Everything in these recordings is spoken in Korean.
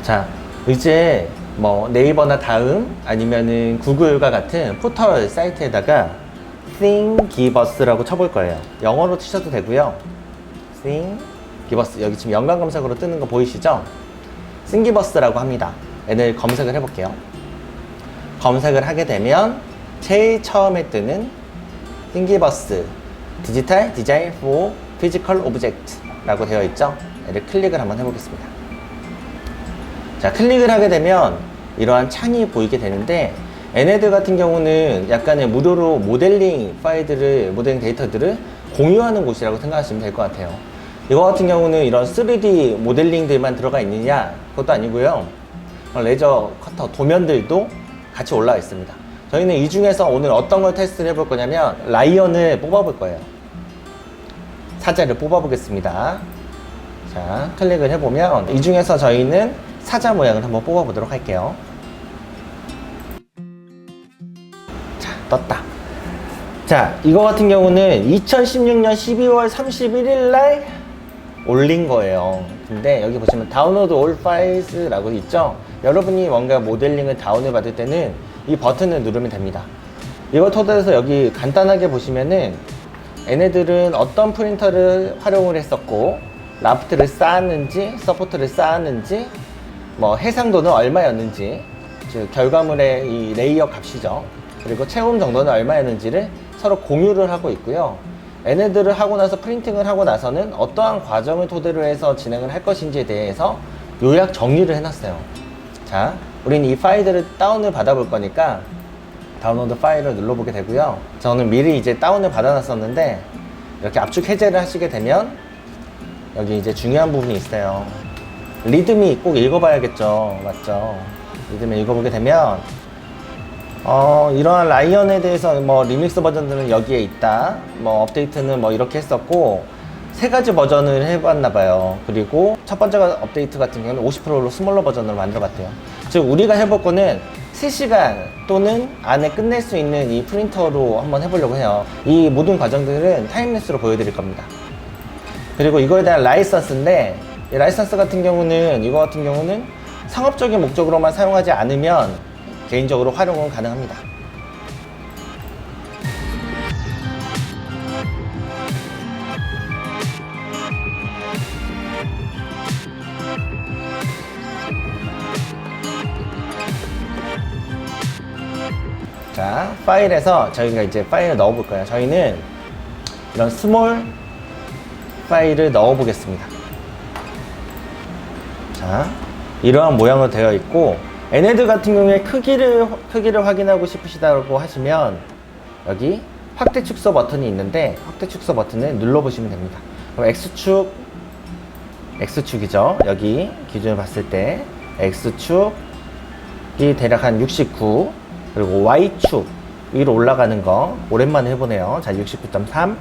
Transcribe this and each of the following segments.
자, 이제 뭐 네이버나 다음 아니면은 구글과 같은 포털 사이트에다가 Thingiverse라고 쳐볼 거예요. 영어로 치셔도 되고요. Thingiverse, 여기 지금 연관 검색으로 뜨는 거 보이시죠? Thingiverse라고 합니다. 얘를 검색을 해볼게요. 검색을 하게 되면 제일 처음에 뜨는 Thingiverse 디지털 디자인 for Physical Object 라고 되어 있죠? 얘를 클릭을 한번 해보겠습니다. 자, 클릭을 하게 되면 이러한 창이 보이게 되는데, 얘네들 같은 경우는 약간의 무료로 모델링 파일들을, 모델링 데이터들을 공유하는 곳이라고 생각하시면 될 것 같아요. 이거 같은 경우는 이런 3D 모델링들만 들어가 있느냐? 그것도 아니고요. 레저 커터 도면들도 같이 올라와 있습니다. 저희는 이 중에서 오늘 어떤 걸 테스트를 해볼 거냐면 라이언을 뽑아볼 거예요. 사자를 뽑아보겠습니다. 자, 클릭을 해보면 이 중에서 저희는 사자 모양을 한번 뽑아보도록 할게요. 자, 떴다. 자, 이거 같은 경우는 2016년 12월 31일 날 올린 거예요. 근데 여기 보시면 다운로드 올 파일스라고 있죠? 여러분이 뭔가 모델링을 다운을 받을 때는 이 버튼을 누르면 됩니다. 이걸 토대해서 여기 간단하게 보시면은 얘네들은 어떤 프린터를 활용을 했었고, 라프트를 쌓았는지, 서포트를 쌓았는지, 뭐 해상도는 얼마였는지, 즉 결과물의 이 레이어 값이죠. 그리고 채움 정도는 얼마였는지를 서로 공유를 하고 있고요. 얘네들을 하고 나서 프린팅을 하고 나서는 어떠한 과정을 토대로 해서 진행을 할 것인지에 대해서 요약 정리를 해놨어요. 자, 우리는 이 파일들을 다운을 받아볼 거니까 다운로드 파일을 눌러보게 되고요. 저는 미리 이제 다운을 받아놨었는데 이렇게 압축 해제를 하시게 되면 여기 이제 중요한 부분이 있어요. 리드미 꼭 읽어봐야겠죠. 맞죠? 리드미 읽어보게 되면 이러한 라이언에 대해서 뭐 리믹스 버전들은 여기에 있다. 뭐 업데이트는 뭐 이렇게 했었고 3가지 버전을 해봤나봐요. 그리고 첫 번째가 업데이트 같은 경우는 50%로 스몰러 버전으로 만들어봤대요. 즉 우리가 해볼 거는 3시간 또는 안에 끝낼 수 있는 이 프린터로 한번 해보려고 해요. 이 모든 과정들은 타임랩스로 보여드릴 겁니다. 그리고 이거에 대한 라이선스인데, 이 라이선스 같은 경우는 이거 같은 경우는 상업적인 목적으로만 사용하지 않으면 개인적으로 활용은 가능합니다. 자, 파일에서 저희가 이제 파일을 넣어 볼 거예요. 저희는 이런 스몰 파일을 넣어 보겠습니다. 자, 이러한 모양으로 되어 있고, 얘네들 같은 경우에 크기를 확인하고 싶으시다고 하시면 여기 확대 축소 버튼이 있는데 확대 축소 버튼을 눌러 보시면 됩니다. 그럼 X축이죠. 여기 기준을 봤을 때 X축이 대략 한 69, 그리고 Y축 위로 올라가는 거 오랜만에 해보네요. 자, 69.3,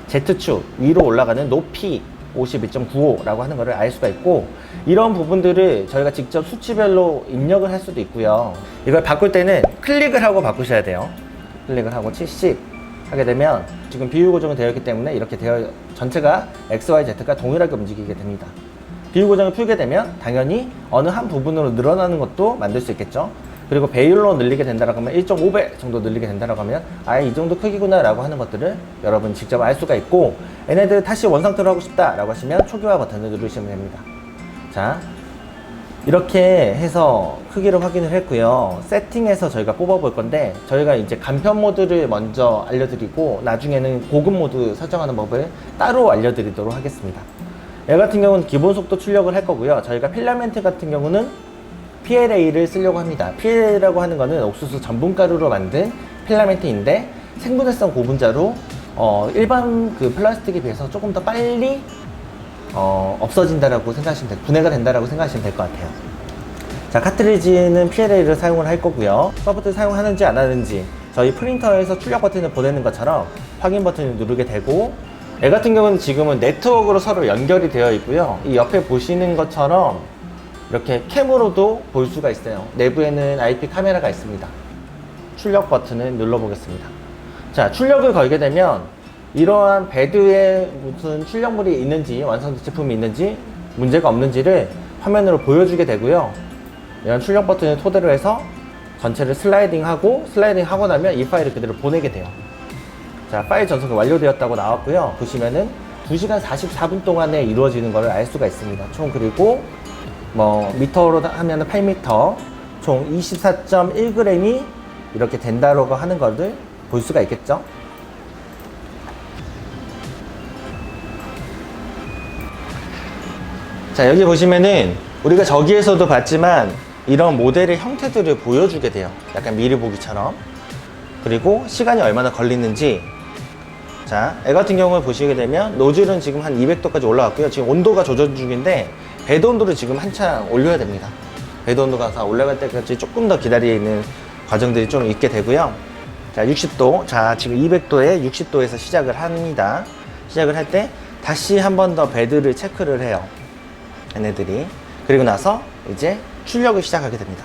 Z축 위로 올라가는 높이 51.95라고 하는 것을 알 수가 있고, 이런 부분들을 저희가 직접 수치별로 입력을 할 수도 있고요. 이걸 바꿀 때는 클릭을 하고 바꾸셔야 돼요. 클릭을 하고 70 하게 되면 지금 비율 고정이 되어 있기 때문에 이렇게 전체가 XYZ가 동일하게 움직이게 됩니다. 비율 고정을 풀게 되면 당연히 어느 한 부분으로 늘어나는 것도 만들 수 있겠죠. 그리고 배율로 늘리게 된다라고 하면 1.5배 정도 늘리게 된다라고 하면 이 정도 크기구나 라고 하는 것들을 여러분 직접 알 수가 있고, 얘네들 다시 원상태로 하고 싶다 라고 하시면 초기화 버튼을 누르시면 됩니다. 자, 이렇게 해서 크기를 확인을 했고요. 세팅해서 저희가 뽑아 볼 건데, 저희가 이제 간편 모드를 먼저 알려드리고 나중에는 고급 모드 설정하는 법을 따로 알려드리도록 하겠습니다. 얘 같은 경우는 기본 속도 출력을 할 거고요. 저희가 필라멘트 같은 경우는 PLA를 쓰려고 합니다. PLA라고 하는 거는 옥수수 전분가루로 만든 필라멘트인데 생분해성 고분자로 일반 그 플라스틱에 비해서 조금 더 빨리 없어진다라고 생각하시면 분해가 된다라고 생각하시면 될 것 같아요. 자, 카트리지는 PLA를 사용을 할 거고요. 소프트 사용하는지 안 하는지 저희 프린터에서 출력 버튼을 보내는 것처럼 확인 버튼을 누르게 되고, 얘 같은 경우는 지금은 네트워크로 서로 연결이 되어 있고요. 이 옆에 보시는 것처럼 이렇게 캠으로도 볼 수가 있어요. 내부에는 IP 카메라가 있습니다. 출력 버튼을 눌러 보겠습니다. 자, 출력을 걸게 되면 이러한 베드에 무슨 출력물이 있는지, 완성된 제품이 있는지, 문제가 없는지를 화면으로 보여주게 되고요. 이런 출력 버튼을 토대로 해서 전체를 슬라이딩하고 나면 이 파일을 그대로 보내게 돼요. 자, 파일 전송이 완료되었다고 나왔고요. 보시면은 2시간 44분 동안에 이루어지는 것을 알 수가 있습니다. 총 그리고 뭐 미터로 하면은 8m, 총 24.1g이 이렇게 된다라고 하는 것을 볼 수가 있겠죠. 자, 여기 보시면은 우리가 저기에서도 봤지만 이런 모델의 형태들을 보여주게 돼요. 약간 미리 보기처럼. 그리고 시간이 얼마나 걸리는지. 자, 애 같은 경우를 보시게 되면 노즐은 지금 한 200도까지 올라왔고요. 지금 온도가 조절 중인데 배드 온도를 지금 한참 올려야 됩니다. 배드 온도가 다 올라갈 때까지 조금 더 기다리는 있는 과정들이 좀 있게 되고요. 자, 60도. 자, 지금 200도에 60도에서 시작을 합니다. 시작을 할 때 다시 한 번 더 배드를 체크를 해요. 얘네들이. 그리고 나서 이제 출력을 시작하게 됩니다.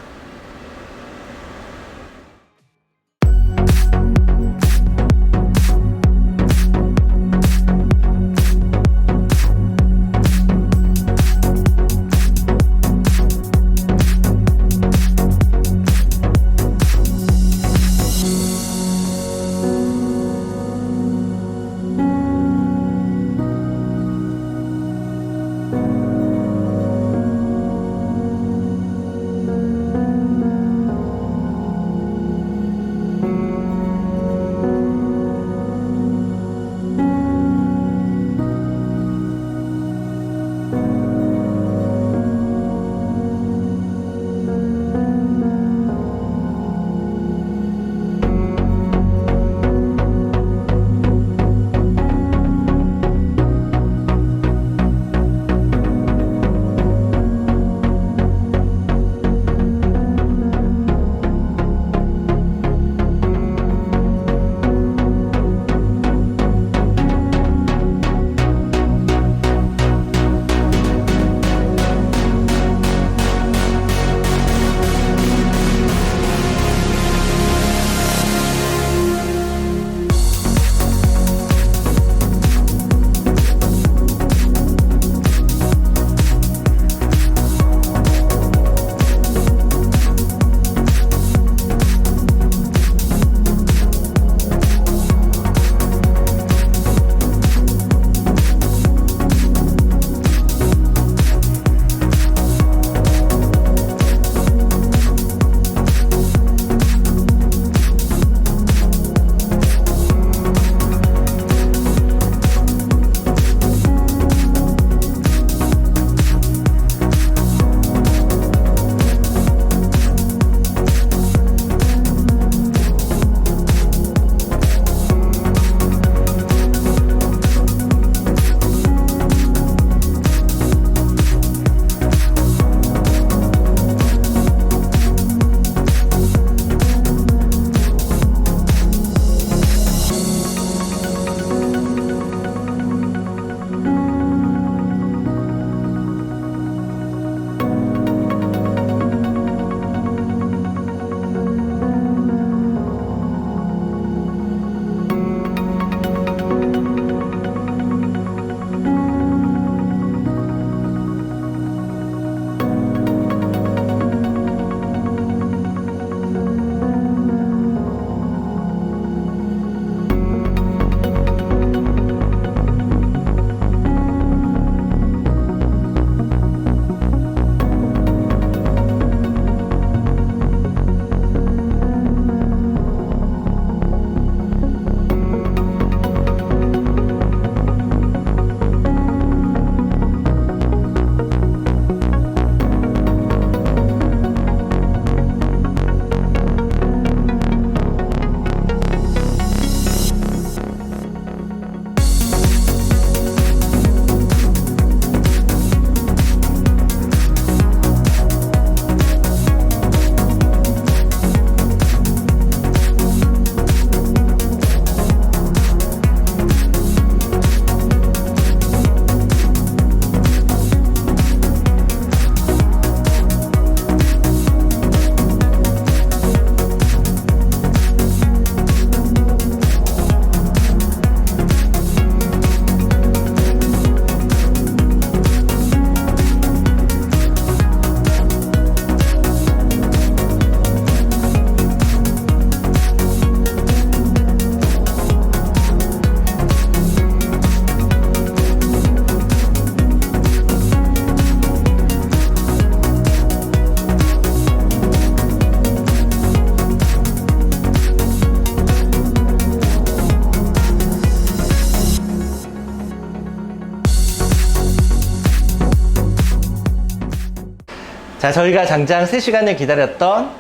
자, 저희가 장장 3시간을 기다렸던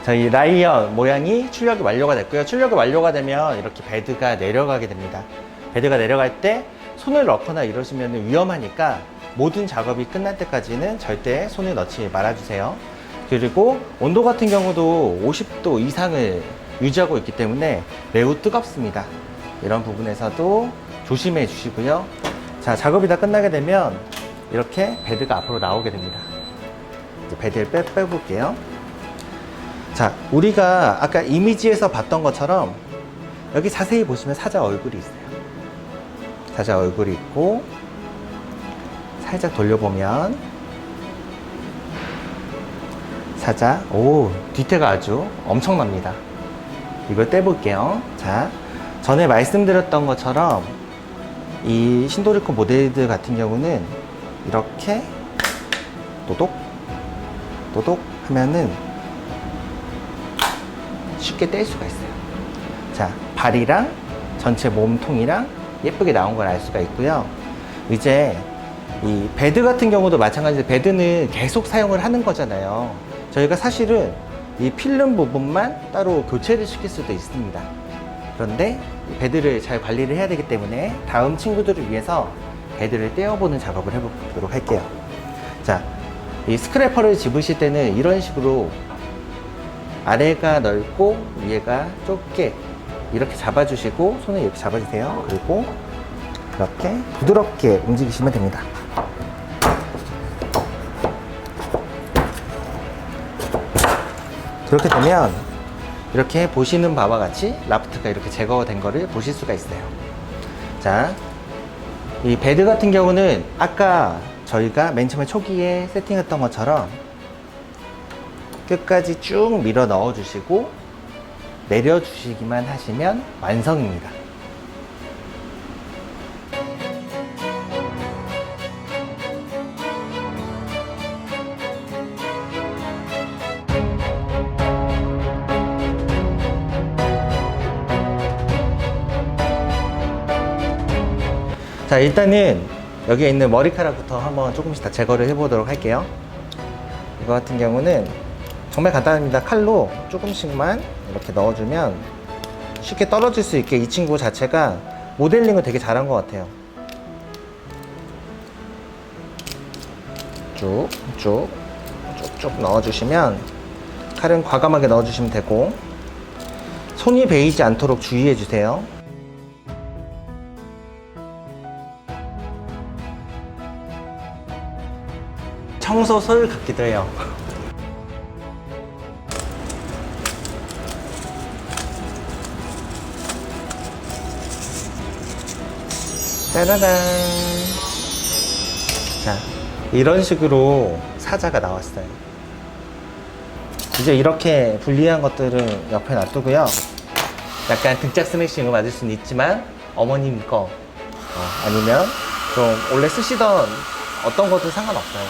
저희 라이언 모양이 출력이 완료가 됐고요. 출력이 완료가 되면 이렇게 베드가 내려가게 됩니다. 베드가 내려갈 때 손을 넣거나 이러시면 위험하니까 모든 작업이 끝날 때까지는 절대 손을 넣지 말아주세요. 그리고 온도 같은 경우도 50도 이상을 유지하고 있기 때문에 매우 뜨겁습니다. 이런 부분에서도 조심해 주시고요. 자, 작업이 다 끝나게 되면 이렇게 베드가 앞으로 나오게 됩니다. 이제 베드를 빼볼게요. 자, 우리가 아까 이미지에서 봤던 것처럼 여기 자세히 보시면 사자 얼굴이 있어요. 사자 얼굴이 있고 살짝 돌려보면 사자, 오, 뒤태가 아주 엄청납니다. 이걸 떼볼게요. 자, 전에 말씀드렸던 것처럼 이 신도리코 모델들 같은 경우는 이렇게 또독 또독 하면은 쉽게 뗄 수가 있어요. 자, 발이랑 전체 몸통이랑 예쁘게 나온 걸 알 수가 있고요. 이제 이 베드 같은 경우도 마찬가지로 베드는 계속 사용을 하는 거잖아요. 저희가 사실은 이 필름 부분만 따로 교체를 시킬 수도 있습니다. 그런데 이 베드를 잘 관리를 해야 되기 때문에 다음 친구들을 위해서 베드를 떼어보는 작업을 해보도록 할게요. 자, 이 스크래퍼를 집으실 때는 이런 식으로 아래가 넓고 위에가 좁게 이렇게 잡아주시고 손을 이렇게 잡아주세요. 그리고 이렇게 부드럽게 움직이시면 됩니다. 그렇게 되면 이렇게 보시는 바와 같이 라프트가 이렇게 제거된 거를 보실 수가 있어요. 자, 이 베드 같은 경우는 아까 저희가 맨 처음에 초기에 세팅했던 것처럼 끝까지 쭉 밀어 넣어 주시고 내려 주시기만 하시면 완성입니다. 자, 일단은 여기에 있는 머리카락부터 한번 조금씩 다 제거를 해 보도록 할게요. 이거 같은 경우는 정말 간단합니다. 칼로 조금씩만 이렇게 넣어주면 쉽게 떨어질 수 있게 이 친구 자체가 모델링을 되게 잘한 것 같아요. 쭉쭉 넣어주시면 칼은 과감하게 넣어주시면 되고 손이 베이지 않도록 주의해 주세요. 청소솔 같기도 해요. 짜라란. 자, 이런 식으로 사자가 나왔어요. 이제 이렇게 분리한 것들은 옆에 놔두고요. 약간 등짝 스매싱을 맞을 수는 있지만 어머님 거 아니면 좀 원래 쓰시던 어떤 것도 상관없어요.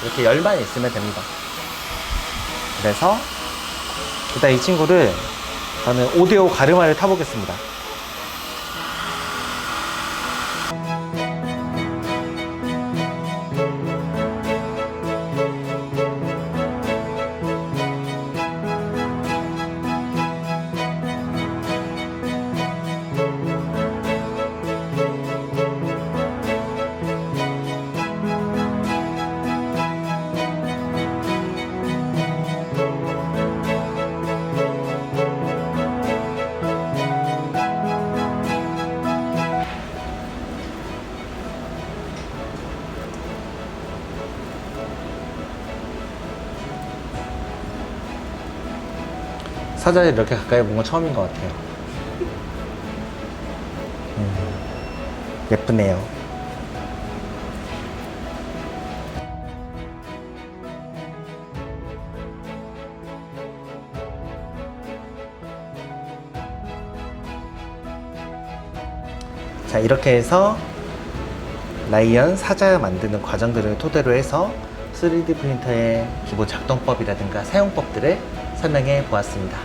이렇게 열만 있으면 됩니다. 그래서 일단 이 친구를 저는 5대5 가르마를 타보겠습니다. 사자를 이렇게 가까이 본 건 처음인 것 같아요. 예쁘네요. 자, 이렇게 해서 라이언 사자 만드는 과정들을 토대로 해서 3D 프린터의 기본 작동법이라든가 사용법들을 설명해 보았습니다.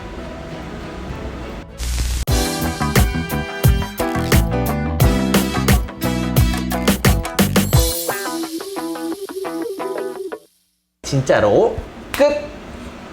진짜로 끝!